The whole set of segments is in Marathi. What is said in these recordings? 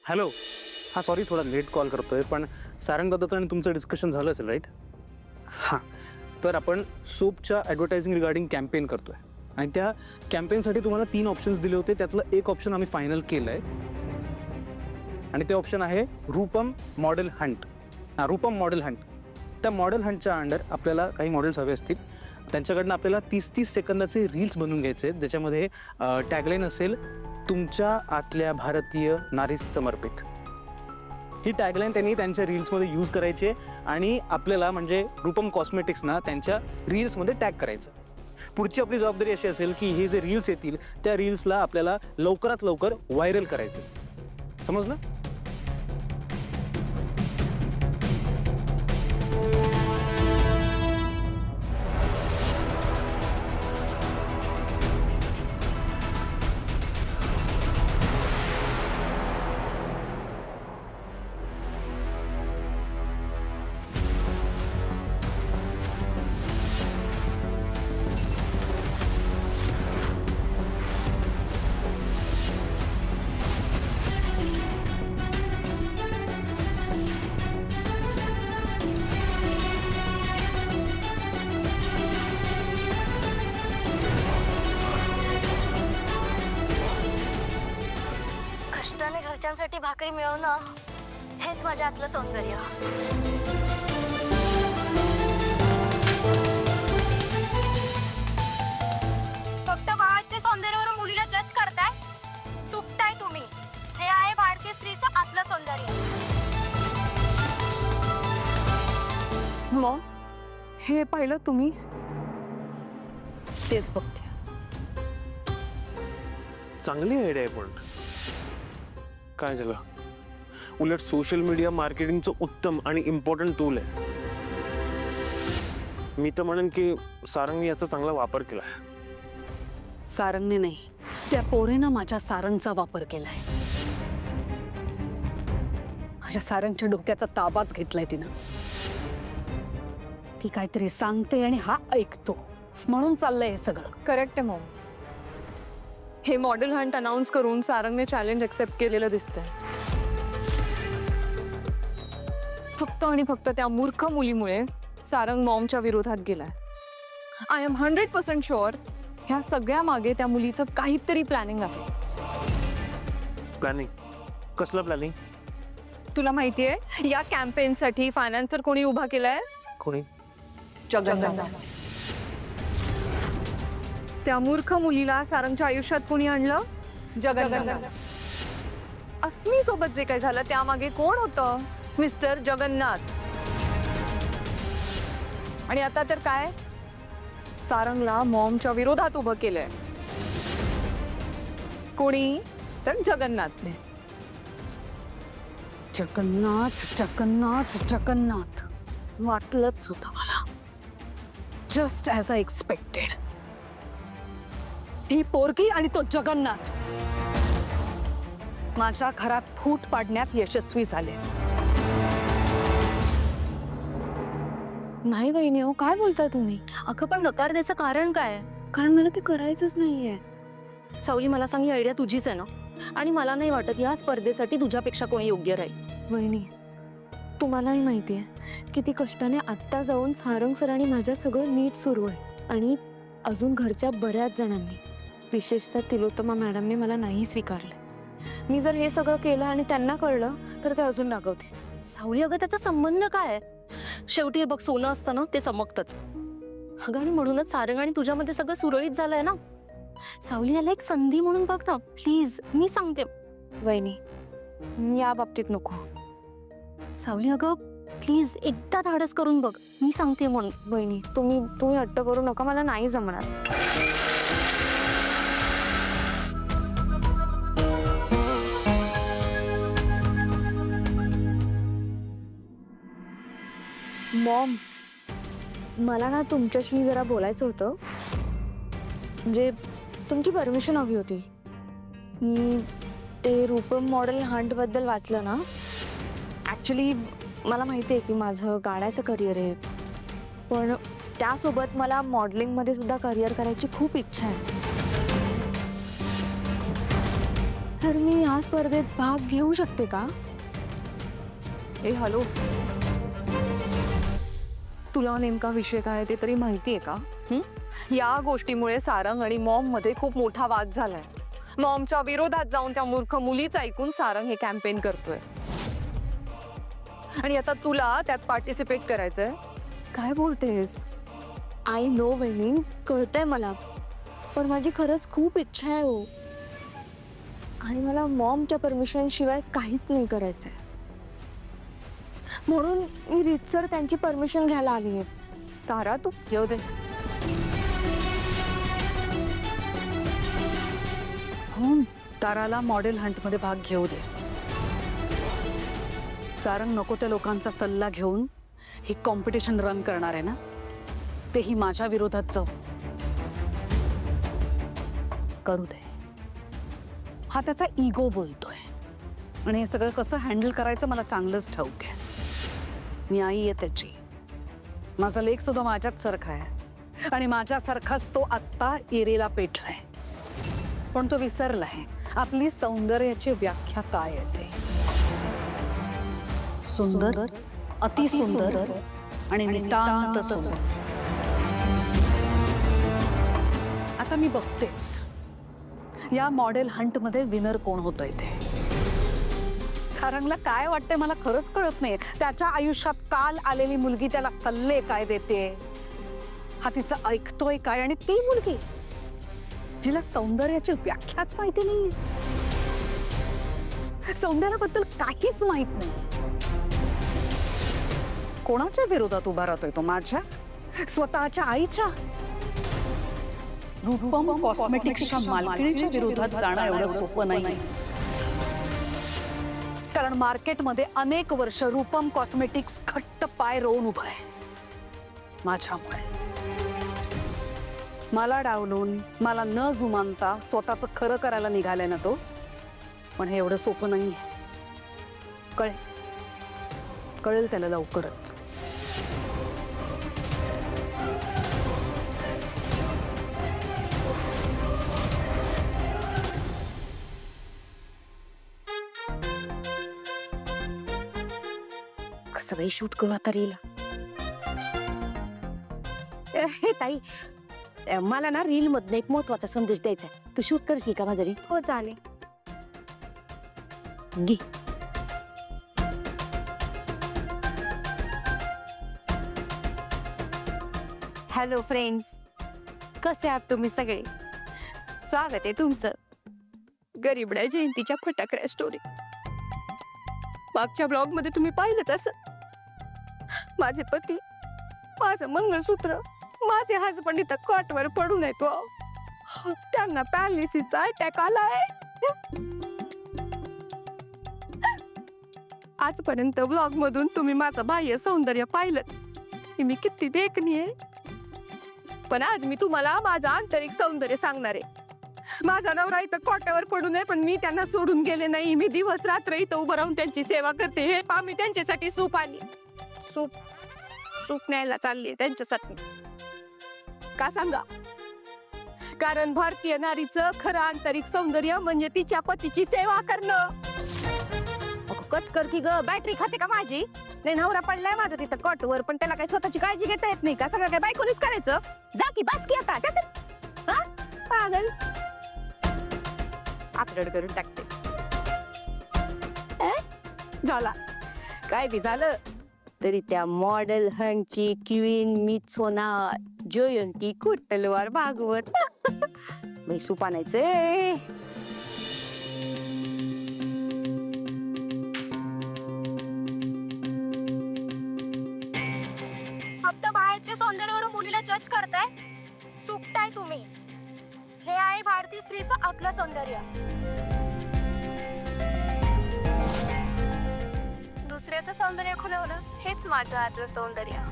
हॅलो. हां सॉरी थोडा लेट कॉल करतोय, पण सारंगदादाचं आणि तुमचं डिस्कशन झालं असेल राईट? हां, तर आपण सोपच्या ॲडव्हर्टायझिंग रिगार्डिंग कॅम्पेन करतोय आणि त्या कॅम्पेनसाठी तुम्हाला 3 ऑप्शन्स दिले होते, त्यातलं एक ऑप्शन आम्ही फायनल केलं आहे आणि ते ऑप्शन आहे Rupam model Hunt. Rupam model Hunt. त्या मॉडेल हंटच्या अंडर आपल्याला काही मॉडेल्स हवे असतील. त्यांच्याकडनं आपल्याला 30-30 सेकंदाचे रील्स बनवून घ्यायचे आहेत, ज्याच्यामध्ये टॅगलाईन असेल, तुमच्या आतल्या भारतीय नारीस समर्पित. ही टॅगलाईन त्यांनी त्यांच्या रील्समध्ये यूज करायची आणि आपल्याला म्हणजे रूपम कॉस्मेटिक्सना त्यांच्या रील्समध्ये टॅग करायचं. पुढची आपली जबाबदारी अशी असेल की हे जे रील्स येतील त्या रील्सला आपल्याला लवकरात लवकर व्हायरल करायचं. समजलं? कष्टाने घरच्यांसाठी भाकरी मिळवणं हेच माझ्या आतलं सौंदर्य. फक्त बाळाच्या सौंदर्यावरून मुलीला जज करताय, चुकताय तुम्ही. हे आहे भारतीय स्त्रीचं आतलं सौंदर्य. मग हे पाहिलं तुम्ही? तेच बघते. चांगली आयडिया आहे, पण काय झालं? उलट सोशल मीडिया मार्केटिंगचं उत्तम आणि इम्पॉर्टंट टूल आहे. मी तर म्हणेन की सारंगने याचा चांगला वापर केला. सारंगने नाही, त्या पोरीनं माझ्या सारंगचा वापर केलाय. माझ्या सारंगच्या डोक्याचा ताबाच घेतलाय तिनं. ती काहीतरी सांगते आणि हा ऐकतो, म्हणून चाललंय हे सगळं. करेक्ट आहे मॉम. हे मॉडेल हंट अनाउन्स करून सारंगने चॅलेंज एक्सेप्ट केलेलं दिसतंय. फक्त आणि फक्त त्या मूर्ख मुलीमुळे सारंग मॉमच्या विरोधात गेलाय. आय एम 100% शुअर ह्या सगळ्या मागे त्या मुलीचं काहीतरी प्लॅनिंग आहे. प्लॅनिंग? कसलं प्लॅनिंग? तुला माहितीये या कॅम्पेनसाठी फायनान्सर कोणी उभा केलाय? कोणी? जगन्नाथ. त्या मूर्ख मुलीला सारंगच्या आयुष्यात कोणी आणलं? जगन्नाथ. अस्मी सोबत जे काही झालं त्यामागे कोण होतं? मिस्टर जगन्नाथ. आणि आता तर काय, सारंगला मॉमच्या विरोधात उभं केलंय. कोणी? तर जगन्नाथने. जगन्नाथ जगन्नाथ जगन्नाथ, वाटलंच होतं मला. Just as I expected. ही पोरगी आणि तो जगन्नाथ माझ्या घरात फूट पाडण्यात यशस्वी झालेत. नाही वहिनी, हो काय बोलताय तुम्ही? अगं पण नकार द्यायचं कारण काय? कारण मला ते करायचंच नाहीये. सावली, मला सांग, ही आयडिया तुझीच आहे ना? आणि मला नाही वाटत या स्पर्धेसाठी तुझ्यापेक्षा कोणी योग्य राहील. वहिनी, तुम्हालाही माहिती आहे किती कष्टाने आत्ता जाऊन सारंग सरांनी माझ्यात सगळं नीट सुरू आहे. आणि अजून घरच्या बऱ्याच जणांनी, विशेषतः तिलोत्तमा मॅडमने मला नाही स्वीकारलं. मी जर हे सगळं केलं आणि त्यांना कळलं तर ते अजून रागवते. सावली, अगं त्याचा संबंध काय आहे? शेवटी हे बघ, सोनं असतं ना ते चमकतंच. अगं आणि म्हणूनच सारंग आणि तुझ्यामध्ये सगळं सुरळीत झालंय ना. सावली, याला एक संधी म्हणून बघ ना प्लीज, मी सांगते. वहिनी, या बाबतीत नको. सावली, अगं प्लीज एकदा धाडस करून बघ, मी सांगते म्हणून. वहिनी, तुम्ही हट्ट करू नका, मला नाही जमणार. मॉम, मला ना तुमच्याशी जरा बोलायचं होतं. म्हणजे तुमची परमिशन हवी होती. मी ते रूपम मॉडेल हंटबद्दल वाचलं ना. ॲक्च्युली मला माहिती आहे की माझं गाण्याचं करिअर आहे, पण त्यासोबत मला मॉडेलिंगमध्ये सुद्धा करिअर करायची खूप इच्छा आहे. तर मी ह्या स्पर्धेत भाग घेऊ शकते का? ए हॅलो, तुला नेमका विषय काय ते तरी माहितीये का? या गोष्टीमुळे सारंग आणि मॉम मध्ये खूप मोठा वाद झालाय. मॉमच्या विरोधात जाऊन त्या मूर्ख मुलीच ऐकून सारंग हे कॅम्पेन करतोय आणि आता तुला त्यात पार्टिसिपेट करायचंय. काय बोलतेस? आय नो वहिनी, कळतंय मला, पण माझी खरंच खूप इच्छा आहे हो. आणि मला मॉमच्या परमिशन शिवाय काहीच नाही करायचंय, म्हणून मी रीतसर त्यांची परमिशन घ्यायला आली आहे. तारा, तू येऊ दे. हो, ताराला मॉडेल हंटमध्ये भाग घेऊ दे. सारंग नको त्या लोकांचा सल्ला घेऊन ही कॉम्पिटिशन रन करणार आहे ना, तेही माझ्या विरोधात जाऊ. करू दे. हा त्याचा इगो बोलतोय आणि हे सगळं कसं हँडल करायचं मला चांगलंच ठाऊक आहे. मी आई आहे त्याची. माझा लेक सुद्धा माझ्याच सारखा आहे आणि माझ्यासारखाच तो आत्ता एरेला पेटलाय. पण तो विसरलाय आपली सौंदर्याची व्याख्या काय आहे ते. सुंदर, अतिसुंदर आणि नितांत सुंदर. आता मी बघतेच या मॉडेल हंट मध्ये विनर कोण होतंय ते. सारंगला काय वाटतंय मला खरंच कळत नाही. त्याच्या आयुष्यात काल आलेली मुलगी त्याला सल्ले काय देते, हा तिचं ऐकतोय काय, आणि ती मुलगी जिला सौंदर्याची व्याख्याच माहिती नाही, सौंदर्याबद्दल काहीच माहित नाही. कोणाच्या विरोधात उभा राहतोय तो? माझ्या स्वतःच्या आईच्या? रूपम कॉस्मेटिक्सच्या मालकीणीच्या विरोधात जाणं एवढं सोपं नाही, कारण मार्केटमध्ये अनेक वर्ष रूपम कॉस्मेटिक्स घट्ट पाय रोवून उभं आहे माझ्यामुळे. मला डावलून, मला न जुमानता स्वतःचं खरं करायला निघालाय ना तो. पण हे एवढं सोपं नाहीये. कळेल त्याला लवकरच. कसं बाई शूट करू आता रील? हे ताई, मला ना रील मधनं एक महत्वाचा संदेश द्यायचा आहे. तू शूट करशील का माझा रील? हो चालेल. घे. हॅलो फ्रेंड्स, कसे आहात तुम्ही सगळे? स्वागत आहे तुमचं गरीबड्या जयंतीच्या फटाकड्या स्टोरी. मागच्या ब्लॉग मध्ये तुम्ही पाहिलंच असं. माझे पती, माझं मंगळसूत्र, माझे हजबंड इथं कॉटवर पडून येतो. त्यांना पॅरालिसिसचा अटॅक आलाय. आजपर्यंत ब्लॉग मधून तुम्ही माझं बाह्य सौंदर्य पाहिलंच, की मी किती देखणी आहे. पण आज मी तुम्हाला माझं आंतरिक सौंदर्य सांगणार आहे. माझा नवरा इथं कॉट्यावर पडून आहे, पण मी त्यांना सोडून गेले नाही. मी दिवस रात्र इथं उभं राहून त्यांची सेवा करते. हे पहा, मी त्यांच्यासाठी सूप आली. सूप न्यायला चालली त्यांच्यासाठी. का सांगा? कारण भारतीय नारीचं खरं आंतरिक सौंदर्य म्हणजे तिच्या पतीची सेवा करणं. कट कर की ग, बॅटरी खाते का माझी? नाही, नवरा पडलाय माझा तिथं कॉटवर, पण त्याला काही स्वतःची काळजी घेता येत नाही का? सगळं काय बायकोनीच करायचं? जा की, बस की आता. पागल, अपलोड करून टाकते. झाला काय बी झालं तरी त्या मॉडेल हंटची क्वीन मीच होणार. जयंती कुटलवार भागवत. बाई सूप आणायचंय. फक्त बाहेरच्या सौंदर्यावरून मुलीला जज करताय, चुकताय तुम्ही. हे आहे भारतीय स्त्रीचं आतलं सौंदर्य. दुसऱ्याचं सौंदर्य खुलवणं हेच माझं आतलं सौंदर्य.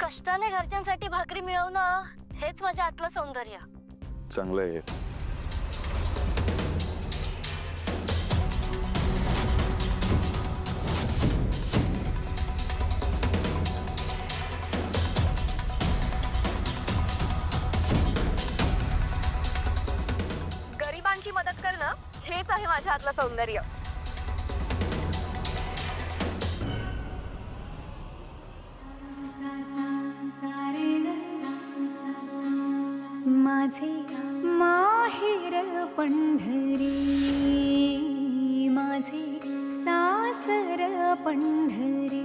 कष्टाने घरच्यांसाठी भाकरी मिळवणं हेच माझ्या आतलं सौंदर्य. चांगलं आहे. आहे माझ्या हातलं सौंदर्य. माझे माहेर पंढरी, माझे सासर पंढरी,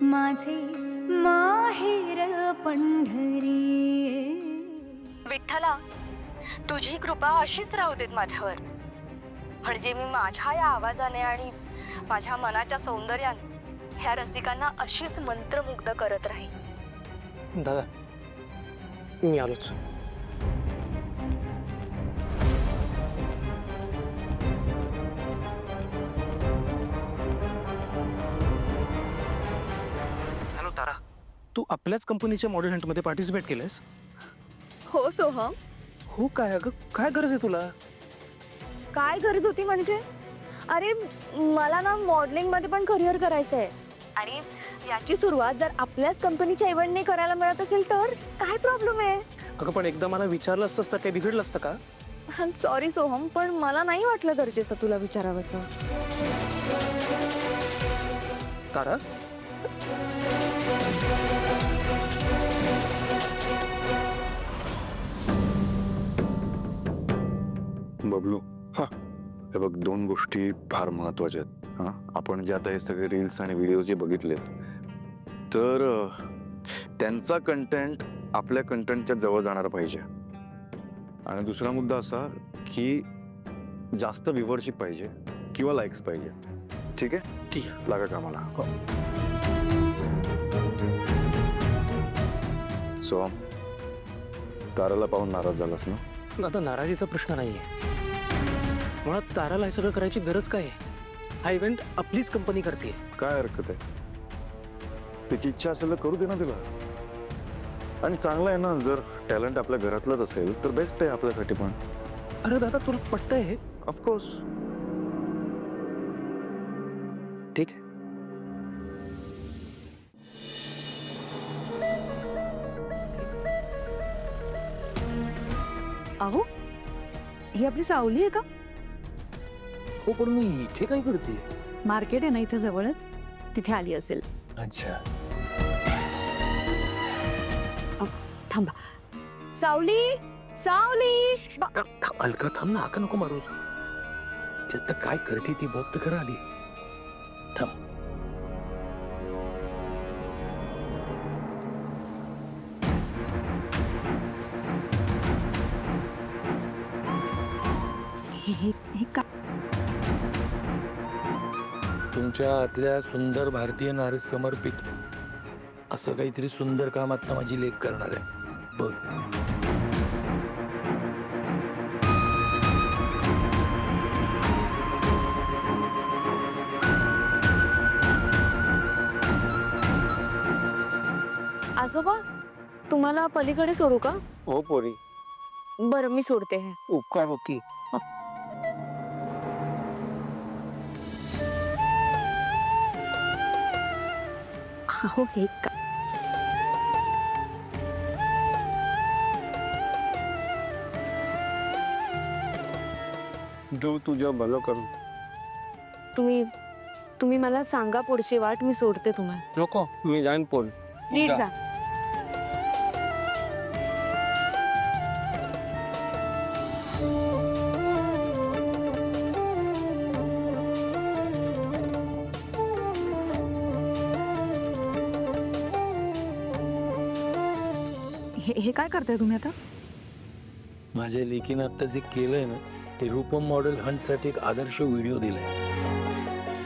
माझे माहेर पंढरी. विठ्ठला, तुझी कृपा अशीच राहू देत माझ्यावर, म्हणजे मी माझ्या या आवाजाने आणि माझ्या मनाच्या सौंदर्याने ह्या रसिकांना अशीच मंत्रमुग्ध करत राहील. दादा मी आलोच. हॅलो तारा, तू आपल्याच कंपनीच्या मॉडेल हंटमध्ये पार्टिसिपेट केलंस? हो सोहम. हो काय अगं, काय गरज आहे तुला? काय गरज होती म्हणजे? अरे मला ना मॉडेलिंग मध्ये पण करिअर करायचं आहे आणि याची सुरुवात जर आपल्याच कंपनीच्या इव्हेंटने करायला मिळत असेल तर काय प्रॉब्लेम आहे? अगं पण एकदा मला विचारलं असतंस तर काही बिघडलं असतं का? सॉरी सोहम, पण मला नाही वाटलं गरजेचं तुला विचारावंसं. तारा, बबलू, हा हे बघ, दोन गोष्टी फार महत्वाच्या आहेत. हा, आपण जे आता हे सगळे रील्स आणि व्हिडिओ जे बघितलेत तर त्यांचा कंटेंट आपल्या कंटेंटच्या जवळ जाणार पाहिजे. आणि दुसरा मुद्दा असा की जास्त व्ह्यूवरशिप पाहिजे किंवा लाईक्स पाहिजे. ठीक आहे? ठीक आहे. लागा कामाला. हो. सोहम, ताराला पाहून नाराज झालास ना? आता नाराजीचा प्रश्न नाही आहे. मुळात ताराला हे सगळं करायची गरज काय आहे? हा इव्हेंट आपलीच कंपनी करते. काय हरकत आहे? तिची इच्छा असेल तर करू दे ना तिला. आणि चांगलं आहे ना, जर टॅलेंट आपल्या घरातलंच असेल तर बेस्ट आहे आपल्यासाठी पण. अरे दादा, तुला पटतंय हे? ऑफकोर्स. ठीक आहे. अहो, ही आपली सावली आहे का? हो, पण मी इथे काय करते? मार्केट आहे ना इथे जवळच, तिथे आली असेल. अच्छा. थांबा. सावली, सावली. अलका थांब ना, आका नको मारूस. त्यात काय करते ती बघ तर खरं आधी. थांब. हे का? तुमच्या आतल्या सुंदर भारतीय नारी समर्पित असं काहीतरी सुंदर काम आता माझी लेख करणार आहे बघ. आजोबा, तुम्हाला पलीकडे सोडू का? हो पोरी, बरं मी सोडते हे. उपकार बघ की. हो, हे का? जो तुझ्या भलं करू. तुम्ही मला सांगा पुढची वाट, मी सोडते तुम्हाला. नको, मी जाईन पोल. नीट जा. हे काय करताय तुम्ही आता? माझ्या लेकीनं आता जे केलंय ना ते रूपम मॉडेल हंटसाठी एक आदर्श व्हिडिओ दिलाय.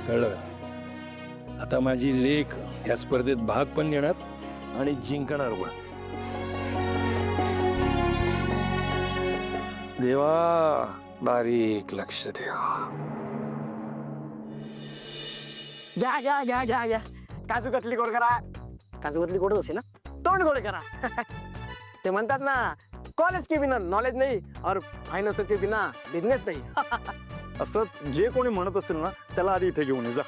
कळलं का? आता माझी लेख या स्पर्धेत भाग पण घेणार आणि जिंकणार पण. देवा, बारीक लक्ष द्या. घ्या घ्या घ्या घ्या घ्या. काजू कतली गोड करा. काजू कतली गोडच असेल ना, तोंड गोड करा. ते म्हणतात ना, कॉलेज के बिना नॉलेज नाही और फायनान्स के बिना बिझनेस नाही. असं जे कोणी म्हणत असेल ना त्याला आधी इथे घेऊन ये जा.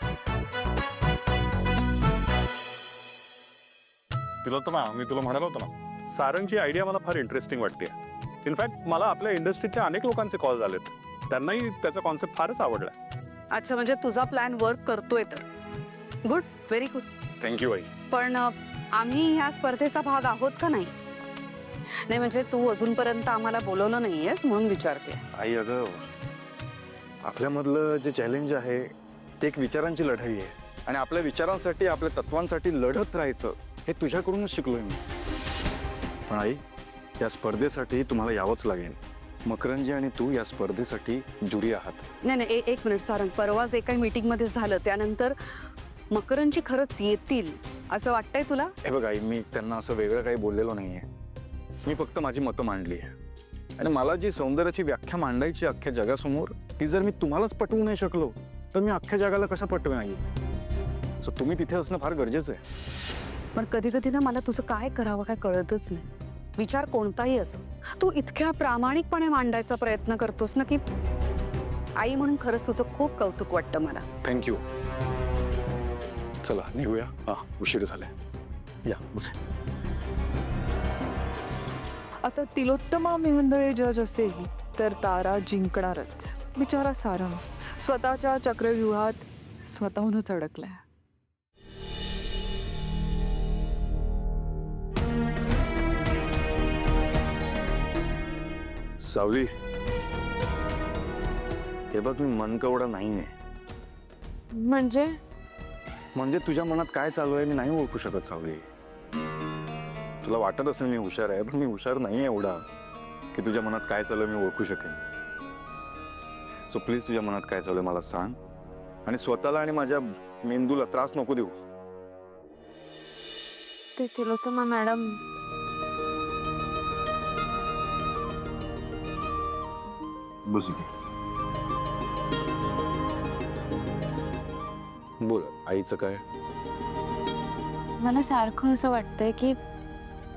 तिलोत्तमा, मी तुला म्हणालो होतो ना, सारंगची आयडिया मला फार इंटरेस्टिंग वाटते. इनफॅक्ट मला आपल्या इंडस्ट्रीच्या अनेक लोकांचे कॉल झालेत त्यांनाही त्याचा कॉन्सेप्ट फारच आवडला. अच्छा, म्हणजे तुझा प्लॅन वर्क करतोय तर गुड, व्हेरी गुड. थँक्यू आई. पण आम्ही ह्या स्पर्धेचा भाग आहोत का नाही? नाही म्हणजे तू अजूनपर्यंत आम्हाला बोलवलं नाहीयेस म्हणून विचारते. आई अगं, आपल्यामधलं जे चॅलेंज आहे ते एक विचारांची लढाई आहे आणि आपल्या विचारांसाठी आपल्या तत्वांसाठी लढत राहायचं हे तुझ्याकडूनच शिकलोय मी. पण आई, या स्पर्धेसाठी तुम्हाला यावंच लागेल. मकरंजी आणि तू या स्पर्धेसाठी जुरी आहात. नाही नाही, एक मिनिट सारंग, परवा जे काही मीटिंगमध्ये झालं त्यानंतर मकरंजी खरंच येतील असं वाटतंय तुला? हे बघ आई, मी त्यांना असं वेगळं काही बोललेलो नाहीये. मी फक्त माझी मतं मांडली आहे आणि मला जी सौंदर्याची व्याख्या मांडायची अख्ख्या जगासमोर, ती जर मी तुम्हालाच पटवू नाही शकलो तर मी अख्ख्या जगाला कशा पटवेन आई? सो तुम्ही तिथे असणं फार गरजेचं आहे. पण कधी कधी ना मला तुझं काय करावं काय कळतच नाही. विचार कोणताही असो, तू इतक्या प्रामाणिकपणे मांडायचा प्रयत्न करतोस ना की आई म्हणून खरंच तुझं खूप कौतुक वाटतं मला. थँक्यू. चला निघूया, हा उशीर झालाय. या बस. आता तिलोत्तमा मेहंदळे जज असेल तर तारा जिंकणारच. बिचारा सारंग स्वतःच्या चक्रव्यूहात स्वतःहूनच अडकलाय. सावली, हे बघ, मी मनकवडा नाहीये. म्हणजे तुझ्या मनात काय चालू आहे मी नाही ओळखू शकत सावली. तुला वाटत असेल मी हुशार आहे, पण मी हुशार नाही एवढा की तुझ्या मनात काय चालू आहे मी ओळखू शकेन. सो प्लीज तुझ्या मनात काय चालू आहे मला सांग आणि स्वतःला आणि माझ्या मेंदूला त्रास नको देऊ. ते तिलोत्तमा मॅडम, बस बोल, आईचं काय? मला सारखं असं वाटतंय की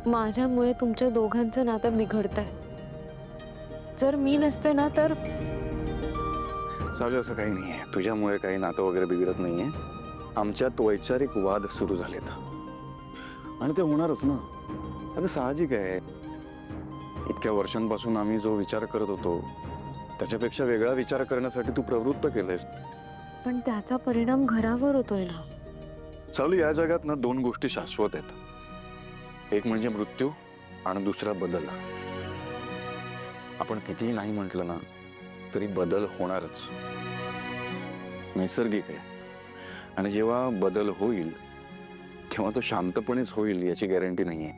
माझ्यामुळे तुमच्या दोघांचं नातं बिघडतंय. जर मी नसते ना तर सावली, असं काही नाहीये. तुझ्यामुळे काही नातं वगैरे बिघडत नाहीये. आमच्यात वैचारिक वाद सुरू झालेत आणि ते होणारच ना. अगं साहजिक आहे. इतक्या वर्षांपासून आम्ही जो विचार करत होतो त्याच्यापेक्षा वेगळा विचार करण्यासाठी तू प्रवृत्त केलंयस. पण त्याचा परिणाम घरावर होतोय ना. सावली, या जगात ना दोन गोष्टी शाश्वत आहेत. एक म्हणजे मृत्यू आणि दुसरा बदल. आपण कितीही नाही म्हटलं ना तरी बदल होणारच, नैसर्गिक आहे. आणि जेव्हा बदल होईल तेव्हा तो शांतपणेच होईल याची गॅरंटी नाहीये.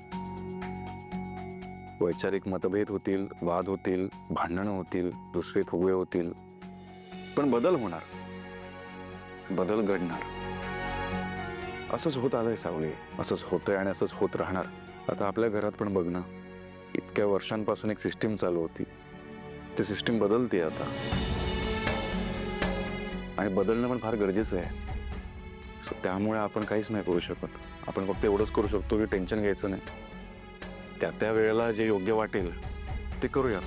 वैचारिक मतभेद होतील, वाद होतील, भांडणं होतील, दुसरे फुगवे होतील, पण बदल होणार, बदल घडणार. असंच होत आलंय सावली, असंच होतंय आणि असंच होत राहणार. आता आपल्या घरात पण बघ ना, इतक्या वर्षांपासून एक सिस्टीम चालू होती, ती सिस्टीम बदलते आता आणि बदलणं पण फार गरजेचं आहे. सो त्यामुळे आपण काहीच नाही करू शकत. आपण फक्त एवढंच करू शकतो की टेन्शन घ्यायचं नाही. त्या वेळेला जे योग्य वाटेल ते करूयात.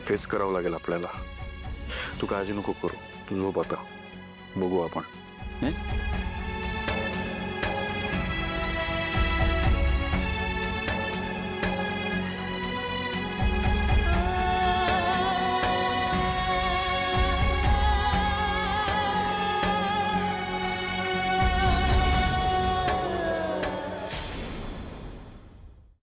फेस करावं लागेल आपल्याला. तू काळजी नको करू, तू झोप आता, बघू आपण.